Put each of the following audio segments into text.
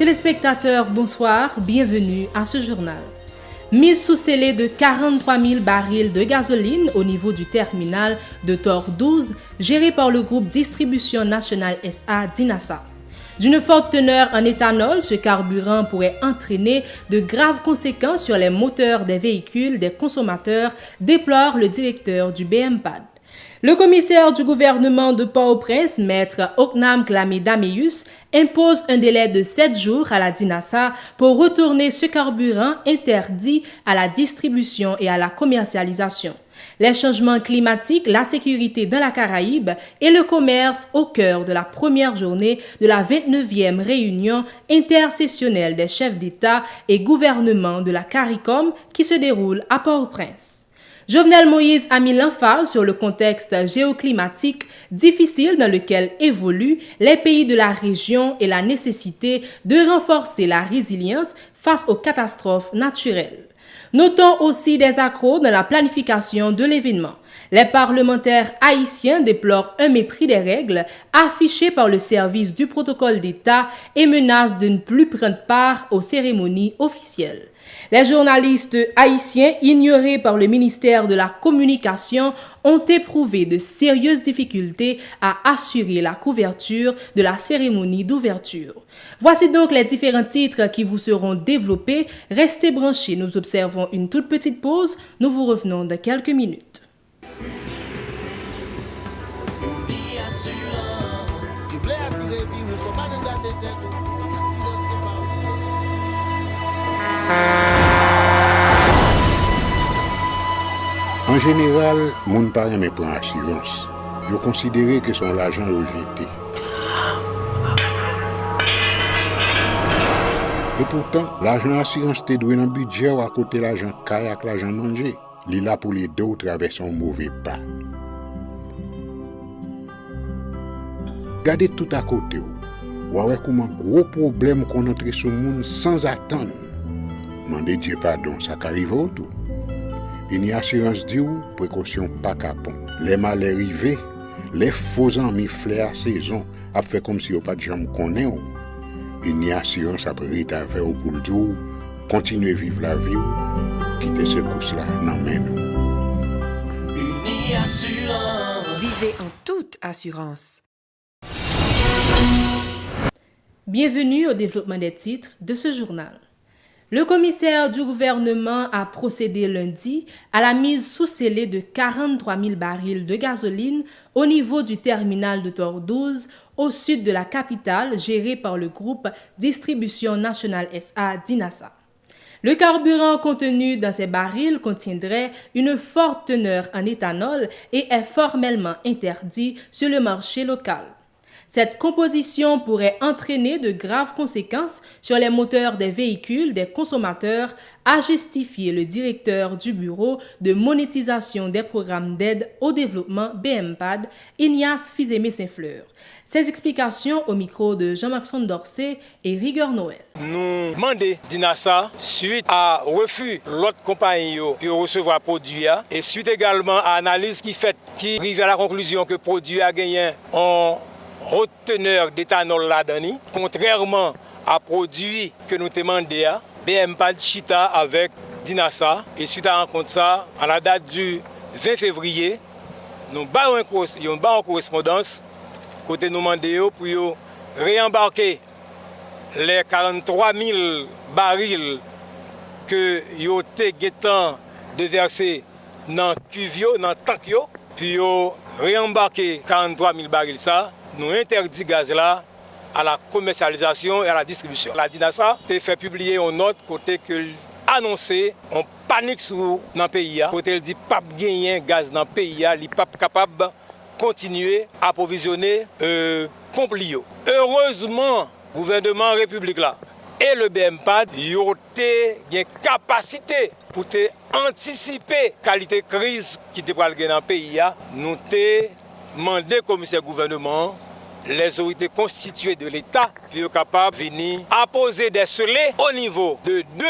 Téléspectateurs, bonsoir, bienvenue à ce journal. Mise sous scellé de 43 000 barils de gasoline au niveau du terminal de Tor 12, géré par le groupe Distribution Nationale SA Dinasa. D'une forte teneur en éthanol, ce carburant pourrait entraîner de graves conséquences sur les moteurs des véhicules des consommateurs, déplore le directeur du BMPAD. Le commissaire du gouvernement de Port-au-Prince, maître Oknam Klamé-Daméus, impose un délai de 7 jours à la Dinasa pour retourner ce carburant interdit à la distribution et à la commercialisation. Les changements climatiques, la sécurité dans la Caraïbe et le commerce au cœur de la première journée de la 29e réunion intersessionnelle des chefs d'État et gouvernement de la CARICOM qui se déroule à Port-au-Prince. Jovenel Moïse a mis l'emphase sur le contexte géoclimatique difficile dans lequel évoluent les pays de la région et la nécessité de renforcer la résilience face aux catastrophes naturelles. Notons aussi des accros dans la planification de l'événement. Les parlementaires haïtiens déplorent un mépris des règles affiché par le service du protocole d'État et menacent de ne plus prendre part aux cérémonies officielles. Les journalistes haïtiens ignorés par le ministère de la Communication ont éprouvé de sérieuses difficultés à assurer la couverture de la cérémonie d'ouverture. Voici donc les différents titres qui vous seront développés. Restez branchés, nous observons une toute petite pause. Nous vous revenons dans quelques minutes. En général, moun pa reme pran assurance. Yo considéré que son l'argent rejeté. Et pourtant, l'argent assurance te doué dans budget ou à côté l'argent kayak l'argent manger. Li là pour les deux traverser un mauvais pas. Gardez tout à côté ou. Ouais comment gros problème qu'on entre sur monde sans attendre. Mandez Dieu pardon, ça qu'arrive autour. Une assurance dit ou précaution pas capon. Les mal arrivés, les faux amis flair saison a fait comme si on pas de jambe connaît. Une assurance après rita faire au pour dire continuer vivre la vie quitter ce course là nan men nous. Uni assurance. Vivez en toute assurance. Bienvenue au développement des titres de ce journal. Le commissaire du gouvernement a procédé lundi à la mise sous scellé de 43 000 barils de gasoline au niveau du terminal de Tor 12 au sud de la capitale géré par le groupe Distribution Nationale SA Dinasa. Le carburant contenu dans ces barils contiendrait une forte teneur en éthanol et est formellement interdit sur le marché local. Cette composition pourrait entraîner de graves conséquences sur les moteurs des véhicules des consommateurs, a justifié le directeur du bureau de monétisation des programmes d'aide au développement BMPAD, Ignace Fizemé-Saint-Fleur. Ces explications au micro de Jean-Maxime Dorsey et Rigueur Noël. Nous demandons Dinasa suite à refus l'autre compagnie pour recevoir produit et suite également à l'analyse qui arrive à la conclusion que le produit a gagné en haute teneur d'éthanol là-dedans, contrairement à produit que nous demandons, BMPAD Chita avec Dinasa. Et suite à rencontre ça, à la date du 20 février, nous avons une correspondance côté nous demandons pour réembarquer les 43 000 barils que nous avons déversés dans le cuvio, dans le tank, puis réembarquer 43 000 barils ça. Nous interdit gaz là à la commercialisation et à la distribution. La Dinasa a fait publier une note côté que annoncé on panique dans le pays. Côté elle dit pas gagner gaz dans le pays, il n'est pas capable de continuer à approvisionner Pomplio. Heureusement, le gouvernement république là et le BMPAD ont une capacité pour anticiper la qualité de crise qui est dans le pays. Nous avons demandé au commissaire gouvernement les autorités constituées de l'État pour être capables de venir apposer des scellés au niveau de 2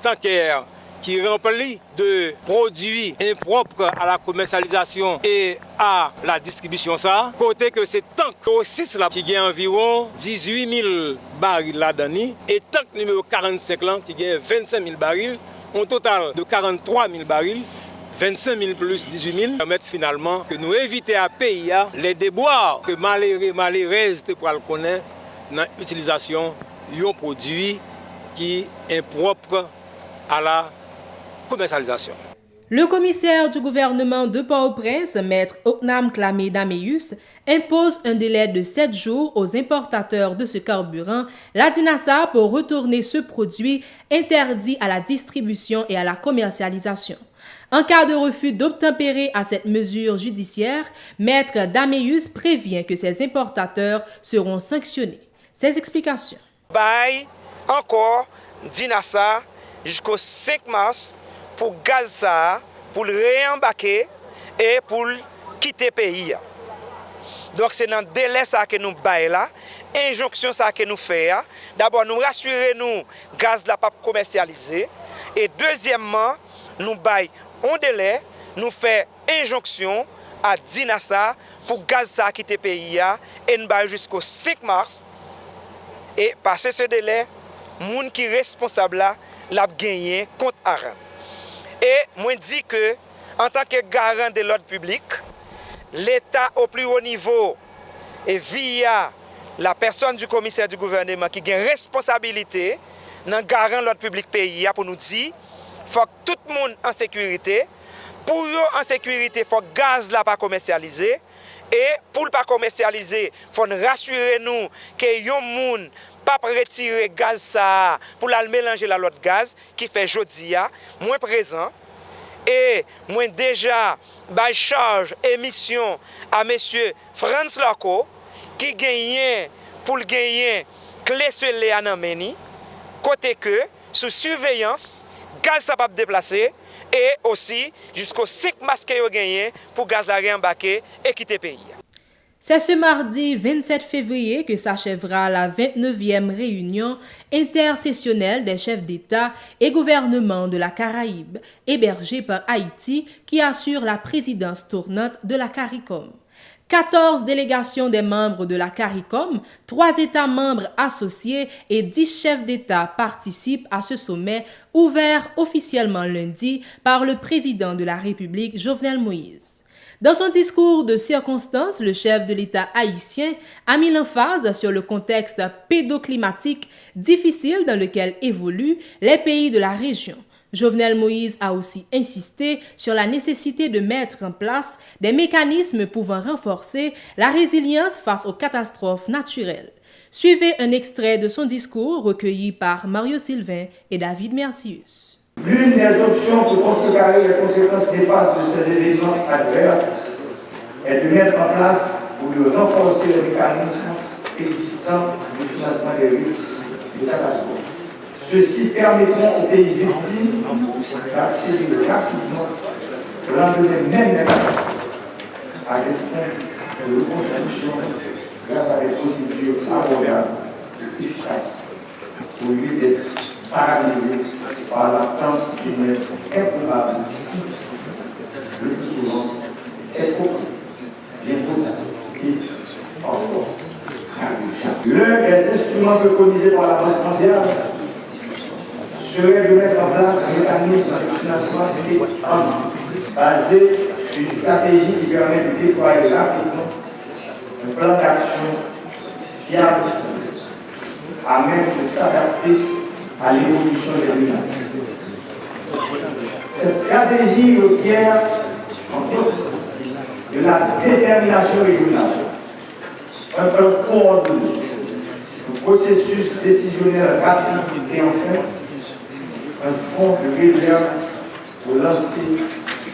tankers qui remplit de produits impropres à la commercialisation et à la distribution ça. Côté que c'est tank 6 là qui gagne environ 18 000 barils là-dedans et tank numéro 45 là qui gagne 25 000 barils, un total de 43 000 barils. 25 000 plus 18 000 permettent finalement que nous éviter à payer les déboires que malheureuses pour le connaître dans l'utilisation d'un produit qui est impropre à la commercialisation. Le commissaire du gouvernement de Port-au-Prince, maître Oknam Klamé Dameus, impose un délai de 7 jours aux importateurs de ce carburant, la DINASA, pour retourner ce produit interdit à la distribution et à la commercialisation. En cas de refus d'obtempérer à cette mesure judiciaire, maître Dameus prévient que ces importateurs seront sanctionnés. Ces explications. Encore DINASA jusqu'au 5 mars pour gaz ça, pour le réembarquer et pour quitter le pays. Donc c'est dans le délai ça que nous baillons là, injonction ça que nous faisons. D'abord nous rassurer nous gaz là pas commercialisé et deuxièmement nous baillons un délai, nous faisons injonction à DINASA pour gaz ça quitter le pays et nous baillons jusqu'au 5 mars et passer ce délai, moun qui responsable là l'a gagné contre Aran. Et moi dis que en tant que garant de l'ordre public, l'État au plus haut niveau et via la personne du commissaire du gouvernement qui a une responsabilité dans garant l'ordre public pays pour nous dire faut que tout le monde en sécurité. Pour eux en sécurité, il faut que le gaz là pas commercialisé. Et pour ne pas commercialiser, il faut rassurer nous que les gens pas retirer gaz ça pour la mélanger à l'autre gaz qui fait jodia moins présent et moins déjà by charge émission à monsieur Franz Loko qui gagne pour gagner clé sur les anameni côté que sous surveillance gaz ça pas déplacer et aussi jusqu'au 5 mars que yo gagné pour gaz la réembarquer et quitter pays. C'est ce mardi 27 février que s'achèvera la 29e réunion intersessionnelle des chefs d'État et gouvernement de la Caraïbe, hébergée par Haïti, qui assure la présidence tournante de la CARICOM. 14 délégations des membres de la CARICOM, 3 États membres associés et 10 chefs d'État participent à ce sommet ouvert officiellement lundi par le président de la République, Jovenel Moïse. Dans son discours de circonstance, le chef de l'État haïtien a mis l'emphase sur le contexte pédoclimatique difficile dans lequel évoluent les pays de la région. Jovenel Moïse a aussi insisté sur la nécessité de mettre en place des mécanismes pouvant renforcer la résilience face aux catastrophes naturelles. Suivez un extrait de son discours recueilli par Mario Sylvain et David Mercius. L'une des options pour contrecarrer les conséquences néfastes de ces événements adverses est de mettre en place ou de renforcer les mécanismes existants de financement des risques de catastrophe. Ceux-ci permettront aux pays victimes d'accéder rapidement au lendemain même des catastrophes à des fonds de reconstruction grâce à des procédures abordables et efficaces au lieu d'être paralysés par l'attente d'une improbable le plus souvent est faux, bien trop et encore. L'un des instruments préconisés par la Banque mondiale serait de mettre en place un mécanisme de financement basé sur une stratégie qui permet de déployer rapidement un plan d'action fiable à même de s'adapter à l'évolution des menaces. Cette stratégie requiert, entre autres, de la détermination régionale, un plan coordonné, un processus décisionnel rapide et enfin, un fonds de réserve pour lancer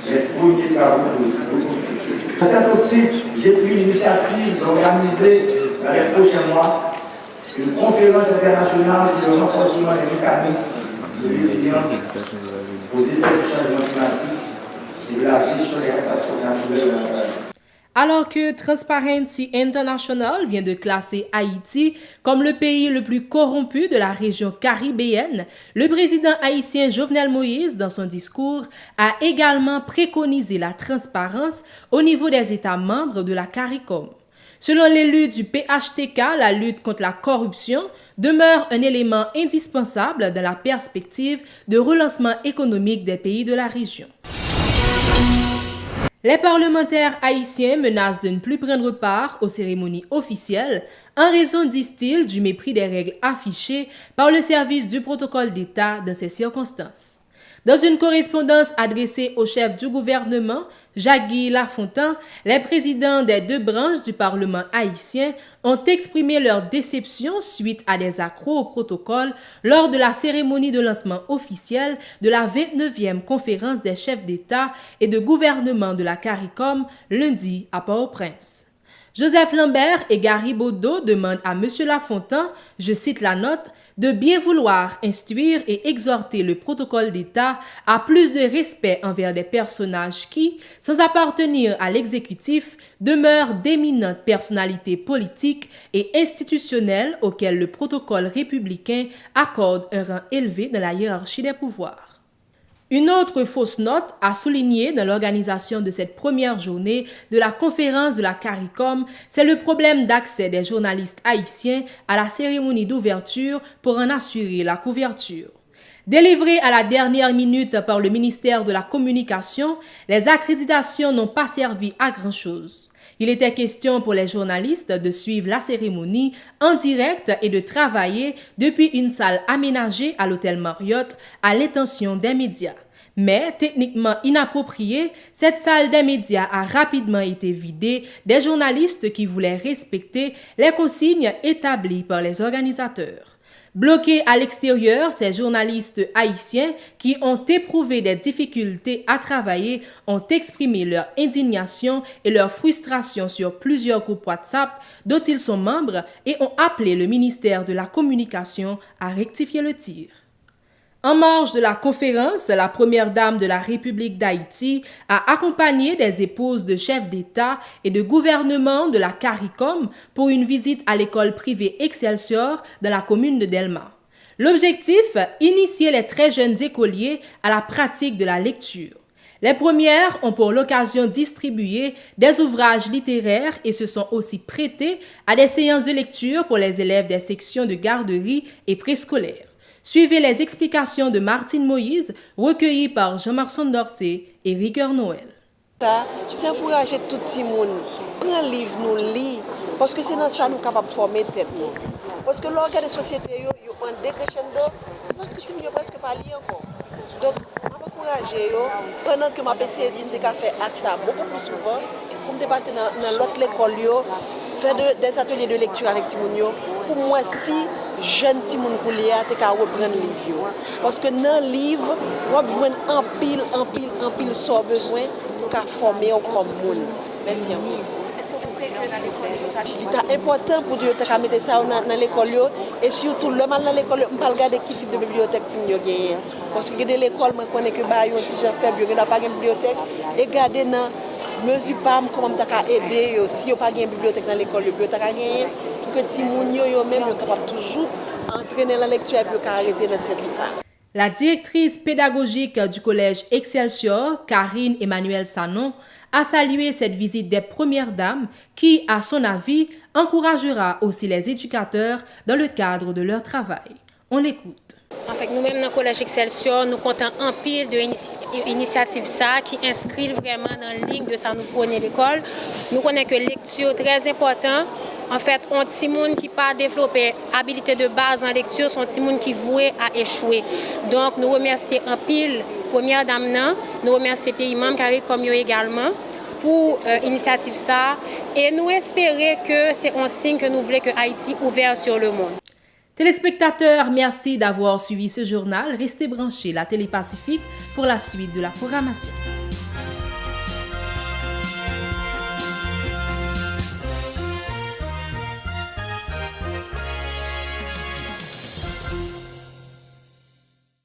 les premiers travaux de reconstruction. Dans cette optique, j'ai pris l'initiative d'organiser dans les prochains mois une conférence internationale sur le renforcement des mécanismes de résilience aux effets du changement climatique et de la gestion des catastrophes naturelles. Alors que Transparency International vient de classer Haïti comme le pays le plus corrompu de la région caribéenne, le président haïtien Jovenel Moïse, dans son discours, a également préconisé la transparence au niveau des États membres de la CARICOM. Selon l'élu du PHTK, la lutte contre la corruption demeure un élément indispensable dans la perspective de relancement économique des pays de la région. Les parlementaires haïtiens menacent de ne plus prendre part aux cérémonies officielles en raison, disent-ils, du mépris des règles affichées par le service du protocole d'État dans ces circonstances. Dans une correspondance adressée au chef du gouvernement, Jacques-Guy Lafontaine, les présidents des deux branches du Parlement haïtien ont exprimé leur déception suite à des accrocs au protocole lors de la cérémonie de lancement officielle de la 29e conférence des chefs d'État et de gouvernement de la CARICOM lundi à Port-au-Prince. Joseph Lambert et Gary Baudot demandent à M. Lafontaine, je cite la note, de bien vouloir instruire et exhorter le protocole d'État à plus de respect envers des personnages qui, sans appartenir à l'exécutif, demeurent d'éminentes personnalités politiques et institutionnelles auxquelles le protocole républicain accorde un rang élevé dans la hiérarchie des pouvoirs. Une autre fausse note à souligner dans l'organisation de cette première journée de la conférence de la CARICOM, c'est le problème d'accès des journalistes haïtiens à la cérémonie d'ouverture pour en assurer la couverture. Délivrées à la dernière minute par le ministère de la Communication, les accréditations n'ont pas servi à grand-chose. Il était question pour les journalistes de suivre la cérémonie en direct et de travailler depuis une salle aménagée à l'hôtel Marriott à l'intention des médias. Mais, techniquement inappropriée, cette salle des médias a rapidement été vidée des journalistes qui voulaient respecter les consignes établies par les organisateurs. Bloqués à l'extérieur, ces journalistes haïtiens qui ont éprouvé des difficultés à travailler ont exprimé leur indignation et leur frustration sur plusieurs groupes WhatsApp dont ils sont membres et ont appelé le ministère de la Communication à rectifier le tir. En marge de la conférence, la première dame de la République d'Haïti a accompagné des épouses de chefs d'État et de gouvernement de la CARICOM pour une visite à l'école privée Excelsior dans la commune de Delma. L'objectif, initier les très jeunes écoliers à la pratique de la lecture. Les premières ont pour l'occasion distribué des ouvrages littéraires et se sont aussi prêtées à des séances de lecture pour les élèves des sections de garderie et préscolaires. Suivez les explications de Martine Moïse, recueillies par Jean-Marc Dorsey et Rigueur Noël. C'est encourager tout le monde. Prends un livre, nous lis, parce que c'est dans ça que nous sommes capables de former tête. Parce que l'organe de société, ils ont un décrescendo, c'est parce que tu ne peux presque pas lire encore. Donc, je m'encourage, pendant que je essayé de faire ça beaucoup plus souvent, pour me dépasser dans l'autre école, faire des ateliers de lecture avec Timounio. Pour moi, si jeune Timoun pour lire, tu peux reprendre le livre. Parce que dans le livre, on a besoin en pile, sans besoin pour former comme monde. Merci. C'est important pour Dieu de mettre ça dans l'école et surtout le mal dans l'école, on ne peut pas regarder quel type de bibliothèque tu as gagné. Parce que dans l'école, je connais que bah, un petit faible, il n'y a pas de bibliothèque. Et garder dans mesure pas comment tu as aidé si il n'y a pas de bibliothèque dans l'école, le bibliothèque a gagné pour que les gens même soient capables toujours entraîner la lecture et puis arrêter dans ce service. La directrice pédagogique du collège Excelsior, Karine Emmanuel Sanon, a salué cette visite des premières dames qui, à son avis, encouragera aussi les éducateurs dans le cadre de leur travail. On l'écoute. En fait, nous-mêmes dans le collège Excelsior, nous comptons un pile d'initiatives qui inscrivent vraiment dans la ligne de ça nous prenons l'école. Nous connaissons que la lecture est très importante. En fait, on petit monde qui pas développé habilité de base en lecture, sont petit monde qui voué à échouer. Donc nous remercions en pile première dame nous remercions pays membres CARICOM également pour l'initiative ça et nous espérons que c'est un signe que nous voulons que Haïti ouvert sur le monde. Téléspectateurs, merci d'avoir suivi ce journal. Restez branchés la Télé Pacifique pour la suite de la programmation.